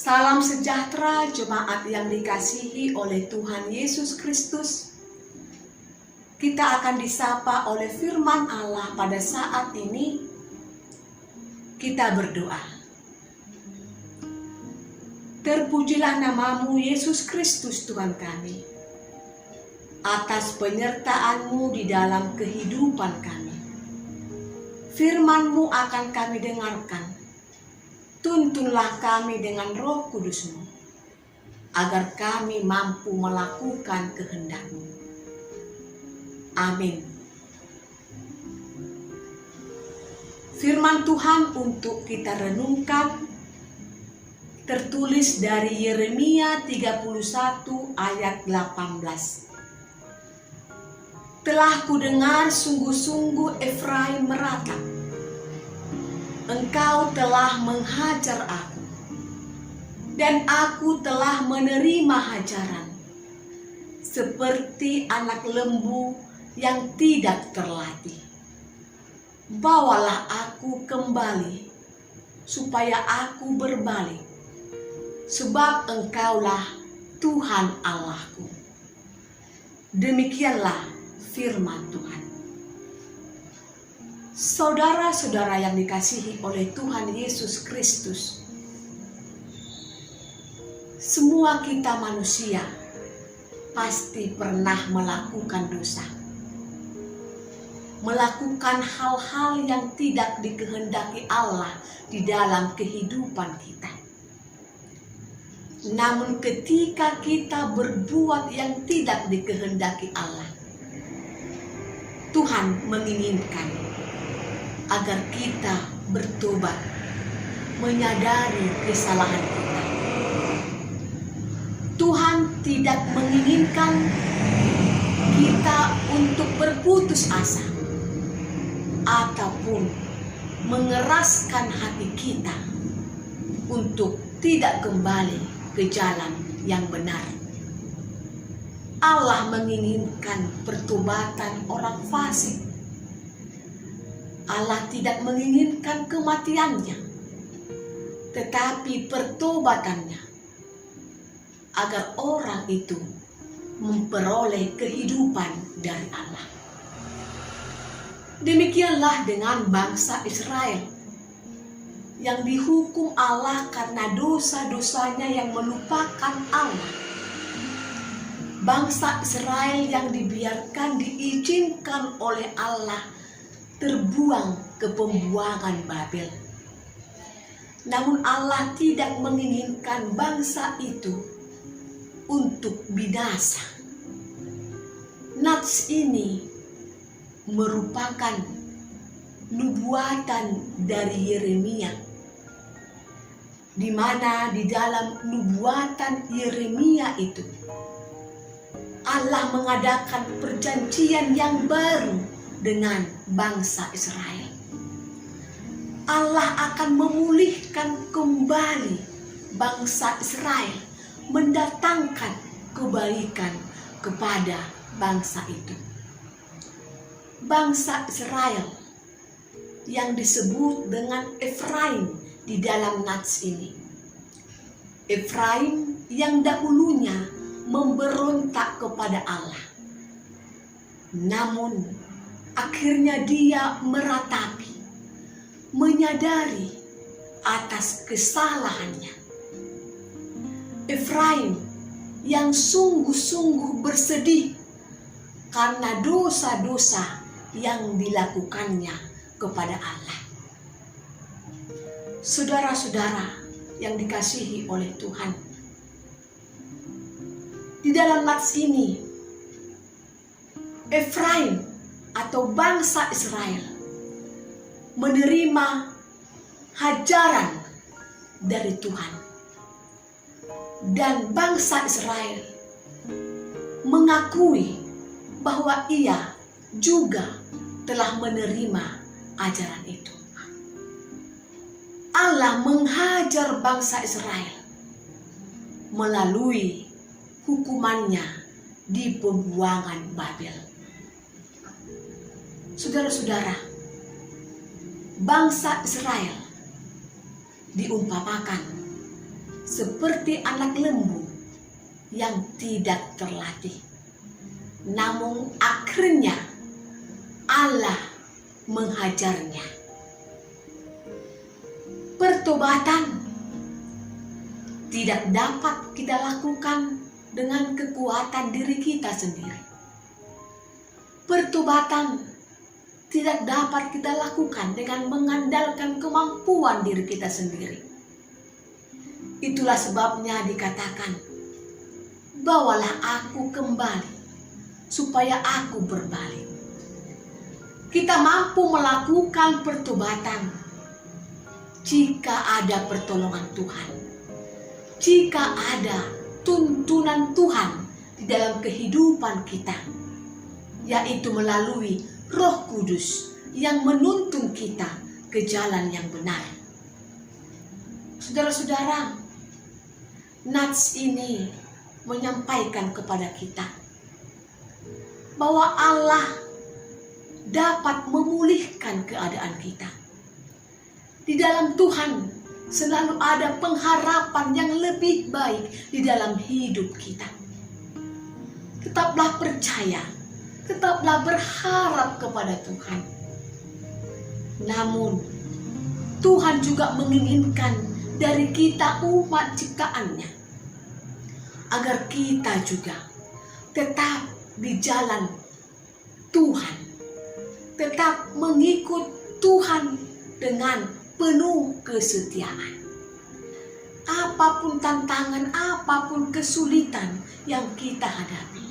Salam sejahtera jemaat yang dikasihi oleh Tuhan Yesus Kristus. Kita akan disapa oleh firman Allah pada saat ini. Kita berdoa. Terpujilah namamu Yesus Kristus Tuhan kami, atas penyertaan-Mu di dalam kehidupan kami. Firman-Mu akan kami dengarkan. Tuntunlah kami dengan Roh Kudus-Mu, agar kami mampu melakukan kehendak-Mu. Amin. Firman Tuhan untuk kita renungkan tertulis dari Yeremia 31 ayat 18. Telah kudengar sungguh-sungguh Efraim meratap. Engkau telah menghajar aku, dan aku telah menerima hajaran, seperti anak lembu yang tidak terlatih. Bawalah aku kembali, supaya aku berbalik, sebab Engkaulah Tuhan Allahku. Demikianlah firman Tuhan. Saudara-saudara yang dikasihi oleh Tuhan Yesus Kristus, semua kita manusia pasti pernah melakukan dosa, melakukan hal-hal yang tidak dikehendaki Allah di dalam kehidupan kita. Namun ketika kita berbuat yang tidak dikehendaki Allah, Tuhan menginginkan agar kita bertobat, menyadari kesalahan kita. Tuhan tidak menginginkan kita untuk berputus asa ataupun mengeraskan hati kita untuk tidak kembali ke jalan yang benar. Allah menginginkan pertobatan orang fasik. Allah tidak menginginkan kematiannya, tetapi pertobatannya, agar orang itu memperoleh kehidupan dari Allah. Demikianlah dengan bangsa Israel yang dihukum Allah karena dosa-dosanya yang melupakan Allah. Bangsa Israel yang diizinkan oleh Allah terbuang ke pembuangan Babel. Namun Allah tidak menginginkan bangsa itu untuk binasa. Nats ini merupakan nubuatan dari Yeremia, di mana di dalam nubuatan Yeremia itu Allah mengadakan perjanjian yang baru dengan bangsa Israel. Allah akan memulihkan kembali bangsa Israel, mendatangkan kebaikan kepada bangsa itu. Bangsa Israel yang disebut dengan Efraim di dalam nats ini. Efraim yang dahulunya memberontak kepada Allah, namun akhirnya dia meratapi, menyadari atas kesalahannya. Efraim yang sungguh-sungguh bersedih karena dosa-dosa yang dilakukannya kepada Allah. Saudara-saudara yang dikasihi oleh Tuhan, di dalam nats ini, Efraim atau bangsa Israel menerima hajaran dari Tuhan, dan bangsa Israel mengakui bahwa ia juga telah menerima ajaran itu. Allah menghajar bangsa Israel melalui hukumannya di pembuangan Babel. Saudara-saudara, bangsa Israel diumpamakan seperti anak lembu yang tidak terlatih. Namun akhirnya Allah menghajarnya. Pertobatan tidak dapat kita lakukan dengan kekuatan diri kita sendiri. Pertobatan tidak dapat kita lakukan dengan mengandalkan kemampuan diri kita sendiri. Itulah sebabnya dikatakan, bawalah aku kembali supaya aku berbalik. Kita mampu melakukan pertobatan jika ada pertolongan Tuhan, jika ada tuntunan Tuhan di dalam kehidupan kita, yaitu melalui Roh Kudus yang menuntun kita ke jalan yang benar. Saudara-saudara, nats ini menyampaikan kepada kita bahwa Allah dapat memulihkan keadaan kita. Di dalam Tuhan selalu ada pengharapan yang lebih baik di dalam hidup kita. Tetaplah percaya, tetaplah berharap kepada Tuhan. Namun, Tuhan juga menginginkan dari kita umat ciptaannya, agar kita juga tetap di jalan Tuhan, tetap mengikut Tuhan dengan penuh kesetiaan. Apapun tantangan, apapun kesulitan yang kita hadapi,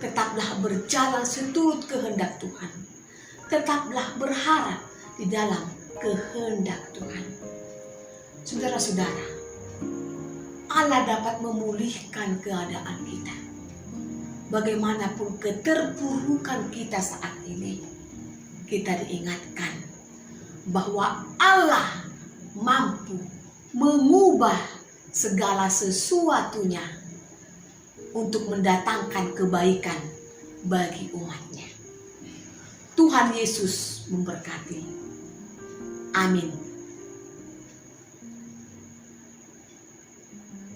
tetaplah berjalan seturut kehendak Tuhan. Tetaplah berharap di dalam kehendak Tuhan. Saudara-saudara, Allah dapat memulihkan keadaan kita. Bagaimanapun keterpurukan kita saat ini, kita diingatkan bahwa Allah mampu mengubah segala sesuatunya untuk mendatangkan kebaikan bagi umatnya. Tuhan Yesus memberkati. Amin.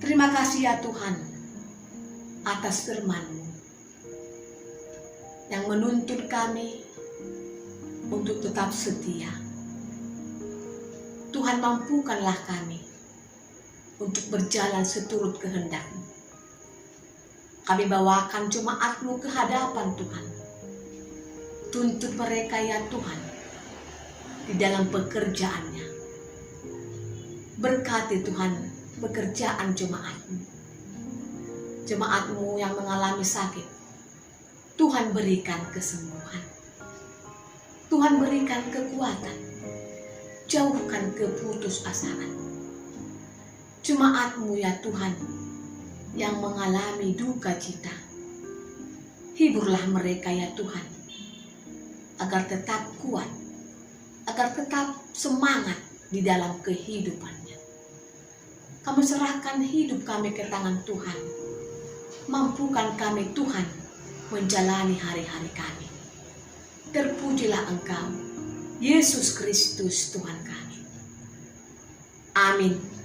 Terima kasih ya Tuhan atas firman-Mu yang menuntun kami untuk tetap setia. Tuhan, mampukanlah kami untuk berjalan seturut kehendak-Mu. Kami bawakan jemaat-Mu ke hadapan Tuhan. Tuntun mereka ya Tuhan di dalam pekerjaannya. Berkati Tuhan pekerjaan jemaat-Mu. Jemaat-Mu yang mengalami sakit, Tuhan berikan kesembuhan. Tuhan berikan kekuatan. Jauhkan keputusasaan. Jemaat-Mu ya Tuhan yang mengalami duka cita, hiburlah mereka ya Tuhan, agar tetap kuat, agar tetap semangat di dalam kehidupannya. Kami serahkan hidup kami ke tangan Tuhan. Mampukan kami Tuhan menjalani hari-hari kami. Terpujilah Engkau, Yesus Kristus Tuhan kami. Amin.